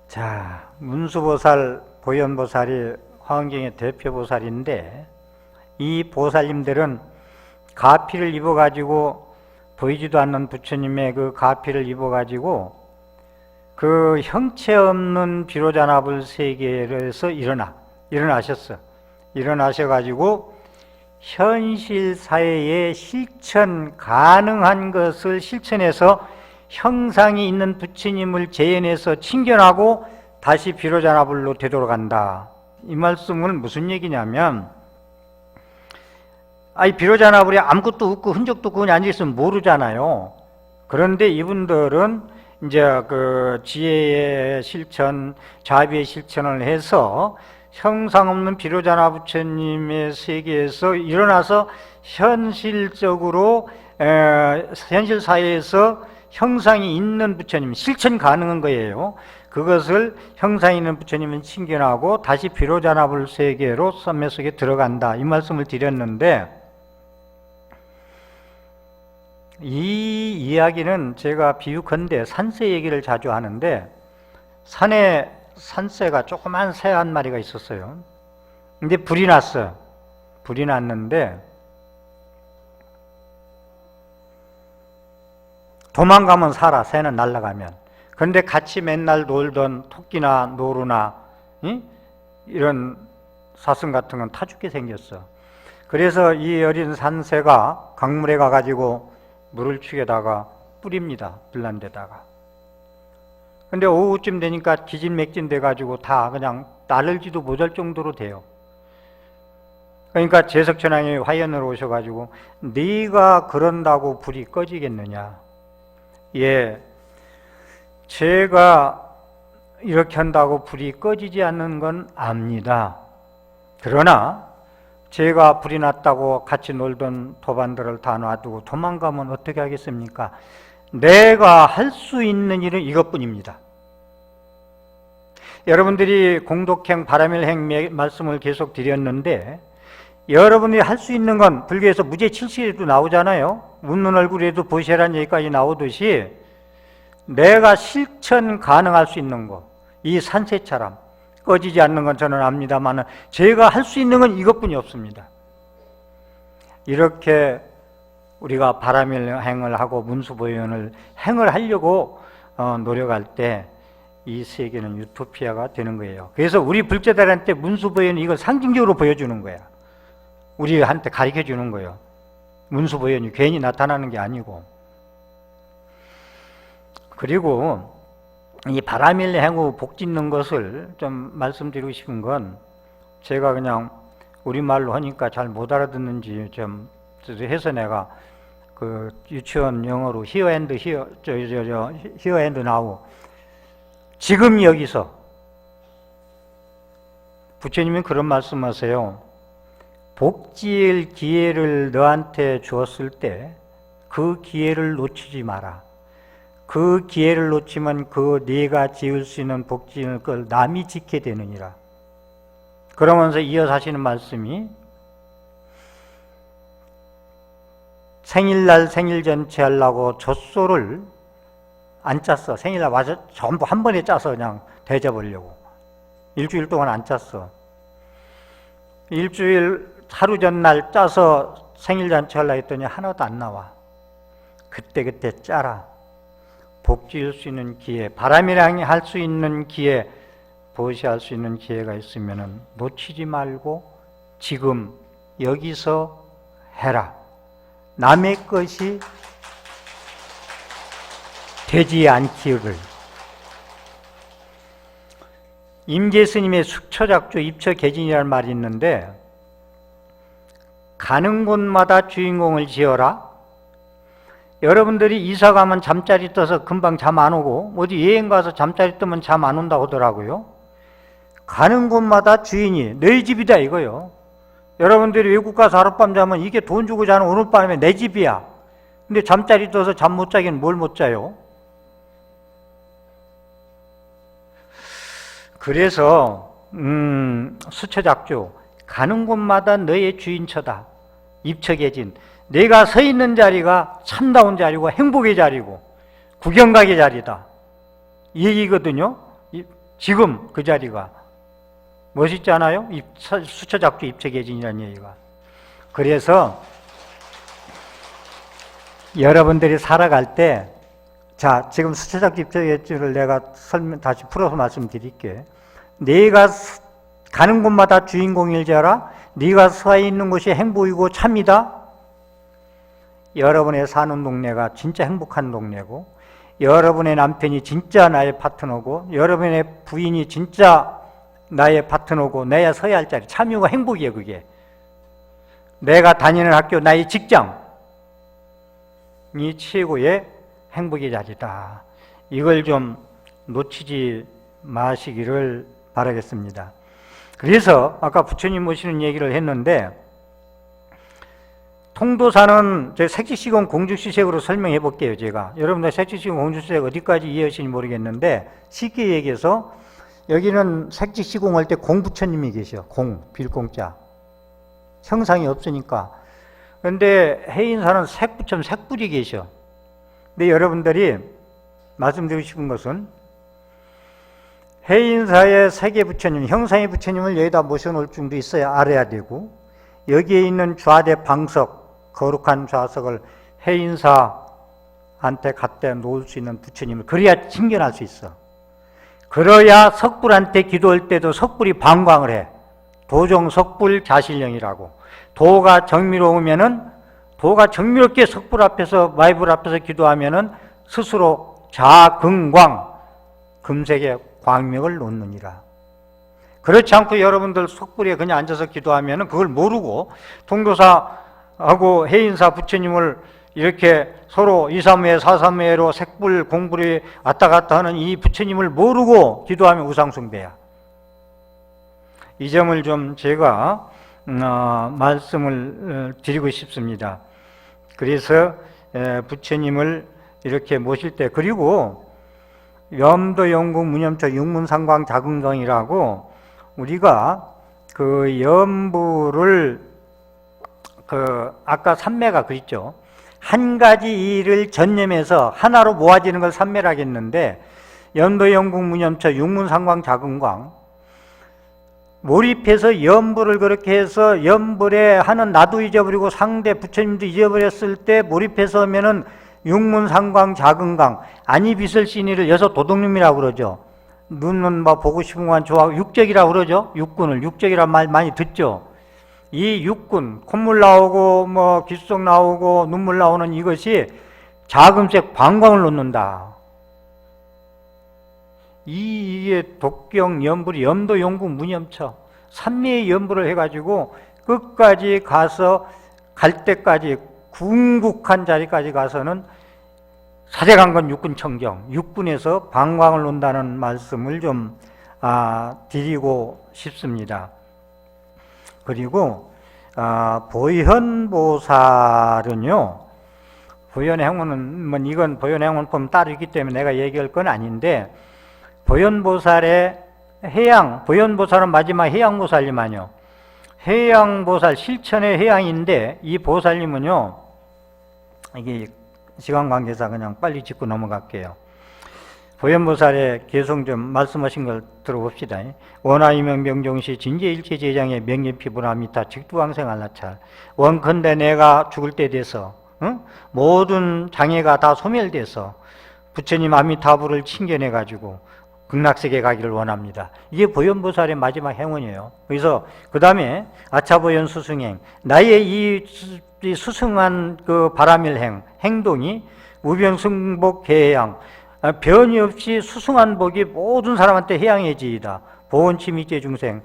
자, 문수보살, 보현보살이 화엄경의 대표보살인데 이 보살님들은 가피를 입어가지고 보이지도 않는 부처님의 그 가피를 입어가지고 그 형체 없는 비로자나불 세계에서 일어나셨어. 일어나셔가지고 현실 사회에 실천 가능한 것을 실천해서 형상이 있는 부처님을 재현해서 칭견하고 다시 비로자나불로 되돌아간다. 이 말씀은 무슨 얘기냐면 비로자나불에 아무것도 없고 흔적도 없고 그냥 앉아있으면 모르잖아요. 그런데 이분들은 이제 그 지혜의 실천, 자비의 실천을 해서 형상 없는 비로자나 부처님의 세계에서 일어나서 현실적으로 현실 사회에서 형상이 있는 부처님, 실천 가능한 거예요. 그것을 형상이 있는 부처님은 칭견하고 다시 비로자나불 세계로 썸매 속에 들어간다. 이 말씀을 드렸는데 이 이야기는 제가 비유컨대 산새 얘기를 자주 하는데 산에 산새가 조그만 새 한 마리가 있었어요. 근데 불이 났어요. 불이 났는데 도망가면 살아, 새는 날아가면. 그런데 같이 맨날 놀던 토끼나 노루나 이런 사슴 같은 건 타 죽게 생겼어. 그래서 이 어린 산새가 강물에 가가지고 물을 축에다가 뿌립니다. 불난 데다가. 근데 오후쯤 되니까 기진맥진 돼가지고 다 그냥 나를지도 못할 정도로 돼요. 그러니까 제석천왕이 화연을 오셔가지고 네가 그런다고 불이 꺼지겠느냐. 예, 제가 이렇게 한다고 불이 꺼지지 않는 건 압니다. 그러나 제가 불이 났다고 같이 놀던 도반들을 다 놔두고 도망가면 어떻게 하겠습니까? 내가 할 수 있는 일은 이것뿐입니다. 여러분들이 공덕행, 바라밀행 말씀을 계속 드렸는데 여러분들이 할 수 있는 건 불교에서 무죄칠실에도 나오잖아요. 웃는 얼굴에도 보시라는 얘기까지 나오듯이 내가 실천 가능할 수 있는 거, 이 산세처럼 꺼지지 않는 건 저는 압니다만 제가 할 수 있는 건 이것뿐이 없습니다. 이렇게 우리가 바라밀행을 하고 문수보현을 행을 하려고 노력할 때 이 세계는 유토피아가 되는 거예요. 그래서 우리 불자들한테 문수보현은 이걸 상징적으로 보여주는 거야. 우리한테 가르쳐 주는 거예요. 문수보현이 괜히 나타나는 게 아니고. 그리고 이 바라밀행후 복 짓는 것을 좀 말씀드리고 싶은 건 제가 그냥 우리말로 하니까 잘 못 알아듣는지 좀 해서 내가 그 유치원 영어로 here and now 지금 여기서 부처님은 그런 말씀하세요. 복지일 기회를 너한테 주었을 때 그 기회를 놓치지 마라. 그 기회를 놓치면 그 네가 지을 수 있는 복지일 걸 남이 짓게 되느니라. 그러면서 이어서 하시는 말씀이 생일날 생일 전체 하려고 젖소를 안 짰어. 생일날 와서 전부 한 번에 짜서 그냥 대접하려고. 일주일 동안 안 짰어. 일주일 하루 전날 짜서 생일잔치 하려고 했더니 하나도 안 나와. 그때 짜라. 복 지을 수 있는 기회, 바람이랑 할 수 있는 기회, 보시할 수 있는 기회가 있으면 놓치지 말고 지금 여기서 해라. 남의 것이 되지 않기를. 임계스님의 숙처작조 입처개진이라는 말이 있는데 가는 곳마다 주인공을 지어라. 여러분들이 이사 가면 잠자리 떠서 금방 잠 안 오고 어디 여행 가서 잠자리 뜨면 잠 안 온다고 하더라고요. 가는 곳마다 주인이 너희 집이다 이거요. 여러분들이 외국 가서 하룻밤 자면 이게 돈 주고 자는 오늘 밤에 내 집이야. 근데 잠자리 떠서 잠 못 자긴 뭘 못 자요? 그래서 수처작조 가는 곳마다 너의 주인처다. 입처개진 내가 서 있는 자리가 참다운 자리고 행복의 자리고 구경각의 자리다. 이 얘기거든요. 지금 그 자리가 멋있지 않아요? 수처작조 입처개진이라는 얘기가. 그래서 여러분들이 살아갈 때 자, 지금 수처작조 입처개진을 내가 다시 풀어서 말씀드릴게. 내가 가는 곳마다 주인공일지어라. 네가 서 있는 곳이 행복이고 참이다. 여러분의 사는 동네가 진짜 행복한 동네고 여러분의 남편이 진짜 나의 파트너고 여러분의 부인이 진짜 나의 파트너고 내가 서야 할 자리, 참이고 행복이에요. 그게 내가 다니는 학교, 나의 직장이 최고의 행복의 자리다. 이걸 좀 놓치지 마시기를 바라겠습니다. 그래서 아까 부처님 모시는 얘기를 했는데 통도사는 색지시공 공주시색으로 설명해 볼게요. 제가 여러분들 색지시공 공주시색 어디까지 이해하시는지 모르겠는데 쉽게 얘기해서 여기는 색지시공 할 때 공부처님이 계셔. 공, 빌공자 형상이 없으니까. 그런데 해인사는 색부처님, 색불이 계셔. 근데 여러분들이 말씀드리고 싶은 것은 해인사의 색의 부처님, 형상의 부처님을 여기다 모셔놓을 줄도 있어야 알아야 되고 여기에 있는 좌대 방석, 거룩한 좌석을 해인사한테 갖다 놓을 수 있는 부처님을 그래야 친견할 수 있어. 그래야 석불한테 기도할 때도 석불이 방광을 해. 도정석불 자실령이라고. 도가 정미로우면은 도가 정미롭게 석불 앞에서 마이불 앞에서 기도하면은 스스로 자긍광 금색의 광명을 놓느니라. 그렇지 않고 여러분들 석불에 그냥 앉아서 기도하면은 그걸 모르고 통도사하고 해인사 부처님을 이렇게 서로 2,3회, 4,3회로 색불, 공불이 왔다 갔다 하는 이 부처님을 모르고 기도하면 우상숭배야. 이 점을 좀 제가 말씀을 드리고 싶습니다. 그래서 부처님을 이렇게 모실 때, 그리고 염도, 영국, 무념처, 육문상광, 자궁경이라고 우리가 그 염부를 아까 삼매가 그랬죠. 한 가지 일을 전념해서 하나로 모아지는 걸 삼매라고 했는데, 염도, 영국, 무념처, 육문상광, 자궁광 몰입해서 염불을 그렇게 해서 염불에 하는 나도 잊어버리고 상대 부처님도 잊어버렸을 때 몰입해서 하면은 육문상광, 자궁광, 안이빛을 씬이를 여섯 도둑님이라고 그러죠. 눈은 막 보고 싶은 것만 좋아하고 육적이라고 그러죠. 육군을 육적이라는 말 많이 듣죠. 이 육군, 콧물 나오고 뭐 귓속 나오고 눈물 나오는 이것이 자금색 방광을 놓는다. 이게 독경, 염불이 염도, 영국, 무념처 삼매의 염불을 해가지고 끝까지 가서 갈 때까지 궁극한 자리까지 가서는 사제강건 육군청경, 육군에서 방광을 논다는 말씀을 좀 드리고 싶습니다. 그리고 보현보살은요, 보현행원은 뭐 이건 보현행원품 따로 있기 때문에 내가 얘기할 건 아닌데, 보현보살의 해양, 보현보살은 마지막 해양보살님아니요. 해양보살, 실천의 해양인데, 이 보살님은요, 이게 시간 관계상 그냥 빨리 짚고 넘어갈게요. 보현보살의 개성 좀 말씀하신 걸 들어봅시다. 원하이명 명종시 진제일체 제장의 명예피부나미타 직두왕생알라찰. 원컨대 내가 죽을 때 돼서 모든 장애가 다 소멸돼서 부처님 아미타불을 챙겨내가지고 극락세계 가기를 원합니다. 이게 보현보살의 마지막 행원이에요. 그래서 그 다음에 아차보현 수승행, 나의 이 수승한 그 바라밀행 행동이 우병승복 개해양, 변이 없이 수승한 복이 모든 사람한테 해양해지이다. 보온치미제 중생,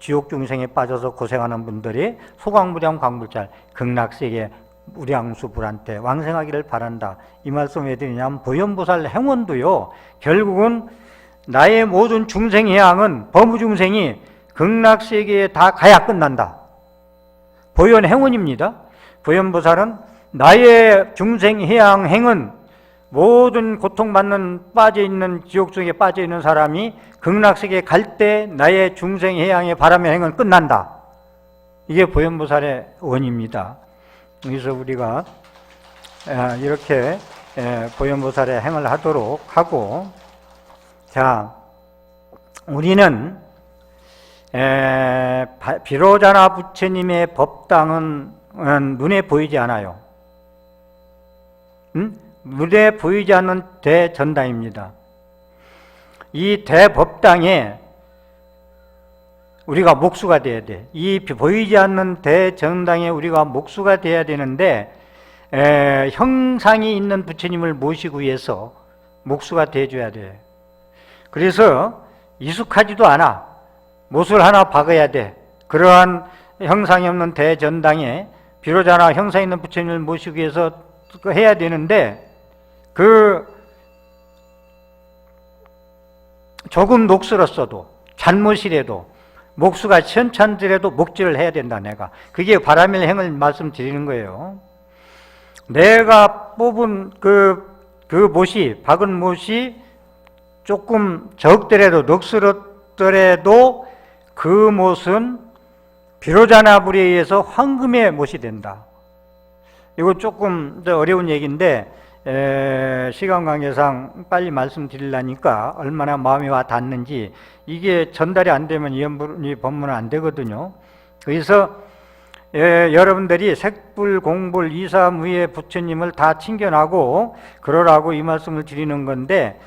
지옥 중생에 빠져서 고생하는 분들이 소광무량 광불잘 극락세계 우량수불한테 왕생하기를 바란다. 이 말씀 왜 드리냐면, 보현보살 행원도요, 결국은 나의 모든 중생 해양은 범우중생이 극락세계에 다 가야 끝난다. 보현 행운입니다. 보현보살은 나의 중생 해양 행은 모든 고통받는 빠져있는 지옥 속에 빠져있는 사람이 극락세계에 갈 때 나의 중생 해양의 바람의 행은 끝난다. 이게 보현보살의 원입니다. 그래서 우리가 이렇게 보현보살의 행을 하도록 하고, 자, 우리는 비로자나 부처님의 법당은 눈에 보이지 않아요. 눈에 보이지 않는 대전당입니다. 이 대법당에 우리가 목수가 돼야 돼. 이 보이지 않는 대전당에 우리가 목수가 돼야 되는데, 형상이 있는 부처님을 모시고 위해서 목수가 돼줘야 돼. 그래서 익숙하지도 않아. 못을 하나 박아야 돼. 그러한 형상이 없는 대전당에 비로자나 형상 있는 부처님을 모시기 위해서 해야 되는데, 조금 녹슬었어도 잘못이라도 목수가 시원찮더라도 목질을 해야 된다. 내가 그게 바라밀 행을 말씀드리는 거예요. 내가 뽑은 그 못이, 박은 못이 조금 적더라도 녹슬었더라도 그 못은 비로자나 불에 의해서 황금의 못이 된다. 이거 조금 어려운 얘기인데 시간 관계상 빨리 말씀드리려니까 얼마나 마음이 와 닿는지, 이게 전달이 안 되면 이 법문은 안 되거든요. 그래서 여러분들이 색불, 공불, 이사무의 부처님을 다 챙겨나고 그러라고 이 말씀을 드리는 건데,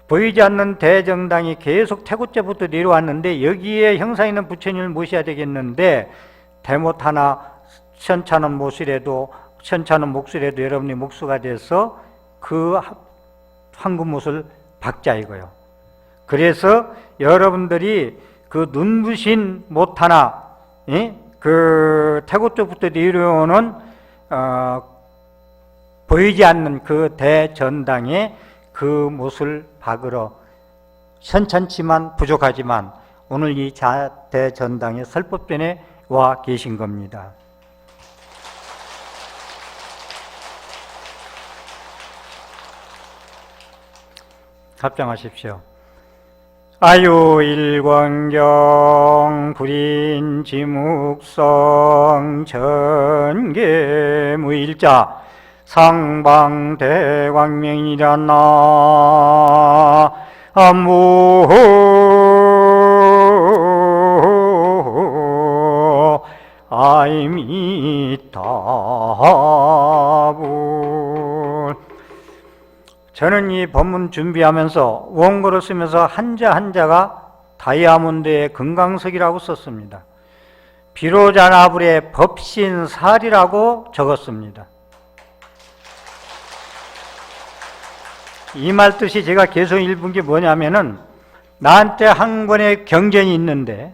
보이지 않는 대정당이 계속 태고째부터 내려왔는데 여기에 형상 있는 부처님을 모셔야 되겠는데, 대못 하나 시원찮은 못이라도 시원찮은 목수라도 여러분이 목수가 돼서 그 황금못을 박자 이거요. 그래서 여러분들이 그 눈부신 못 하나, 그 태고 쪽부터 내려오는 보이지 않는 그 대전당에 그 못을 박으러 시원찮지만 부족하지만 오늘 이 대전당에 설법전에 와 계신 겁니다. 합장하십시오. 아유일광경 불인지묵성 전계무일자 상방대광명이라 나무 아이미타불. 저는 이 법문 준비하면서 원고를 쓰면서 한자 한자가 다이아몬드의 금강석이라고 썼습니다. 비로자나불의 법신살이라고 적었습니다. 이 말 뜻이 제가 계속 읽은 게 뭐냐면은 나한테 한 권의 경전이 있는데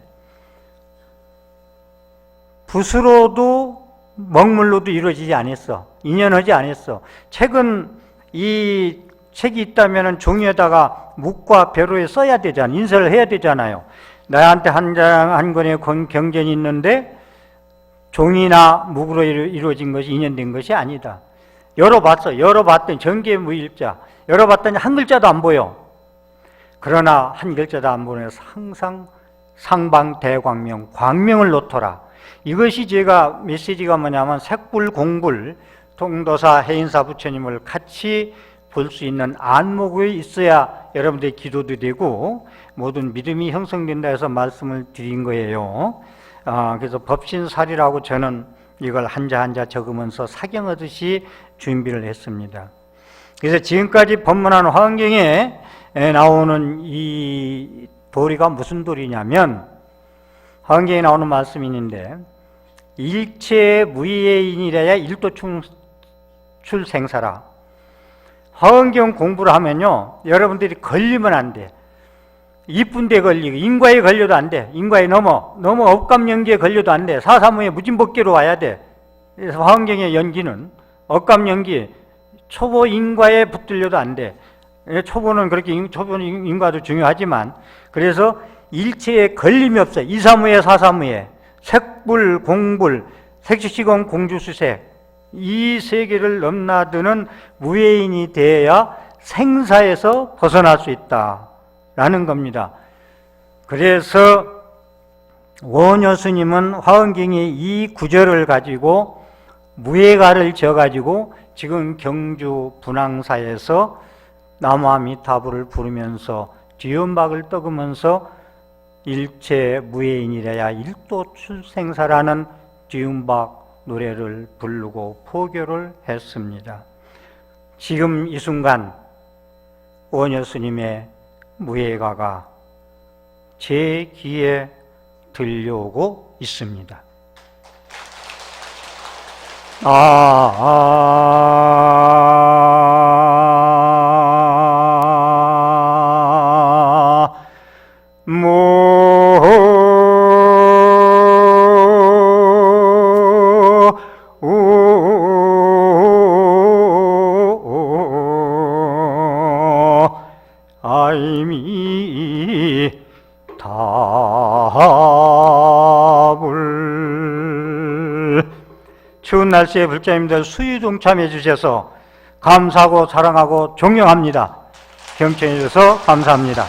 붓으로도 먹물로도 이루어지지 않았어. 인연하지 않았어. 책은 이 책이 있다면 종이에다가 묵과 벼로에 써야 되잖아. 인쇄를 해야 되잖아요. 나한테 한 권의 경전이 있는데 종이나 묵으로 이루어진 것이 인연된 것이 아니다. 열어봤어. 열어봤더니 전계무일자. 열어봤더니 한 글자도 안 보여. 그러나 한 글자도 안 보여서 항상 상방대광명, 광명을 놓더라. 이것이 제가 메시지가 뭐냐면 색불공불, 통도사 해인사 부처님을 같이 볼 수 있는 안목이 있어야 여러분들의 기도도 되고 모든 믿음이 형성된다 해서 말씀을 드린 거예요. 그래서 법신살이라고 저는 이걸 한자 한자 적으면서 사경하듯이 준비를 했습니다. 그래서 지금까지 법문한 화엄경에 나오는 이 도리가 무슨 도리냐면 화엄경에 나오는 말씀이 있는데 일체 무예인이라야 일도 출생사라. 화엄경 공부를 하면요 여러분들이 걸리면 안 돼. 이쁜 데 걸리고 인과에 걸려도 안 돼. 인과에 넘어 억감연기에 걸려도 안 돼. 사사무에 무진법계로 와야 돼. 그래서 화엄경의 연기는 억감연기 초보 인과에 붙들려도 안 돼. 초보는 그렇게 초보 인과도 중요하지만 그래서 일체에 걸림이 없어. 이사무에 사사무에 색불 공불 색시시공 공주수색 이 세계를 넘나드는 무예인이 되어야 생사에서 벗어날 수 있다라는 겁니다. 그래서 원효 스님은 화엄경의 이 구절을 가지고 무예가를 지어가지고 지금 경주 분황사에서 나무아미타불을 부르면서 뒤음박을 떠으면서 일체 무예인이래야 일도 출생사라는 뒤음박 노래를 부르고 포교를 했습니다. 지금 이 순간 원효 스님의 무예가가 제 귀에 들려오고 있습니다. 추운 날씨에 불자님들 수유 동참해 주셔서 감사하고 사랑하고 존경합니다. 경청해 주셔서 감사합니다.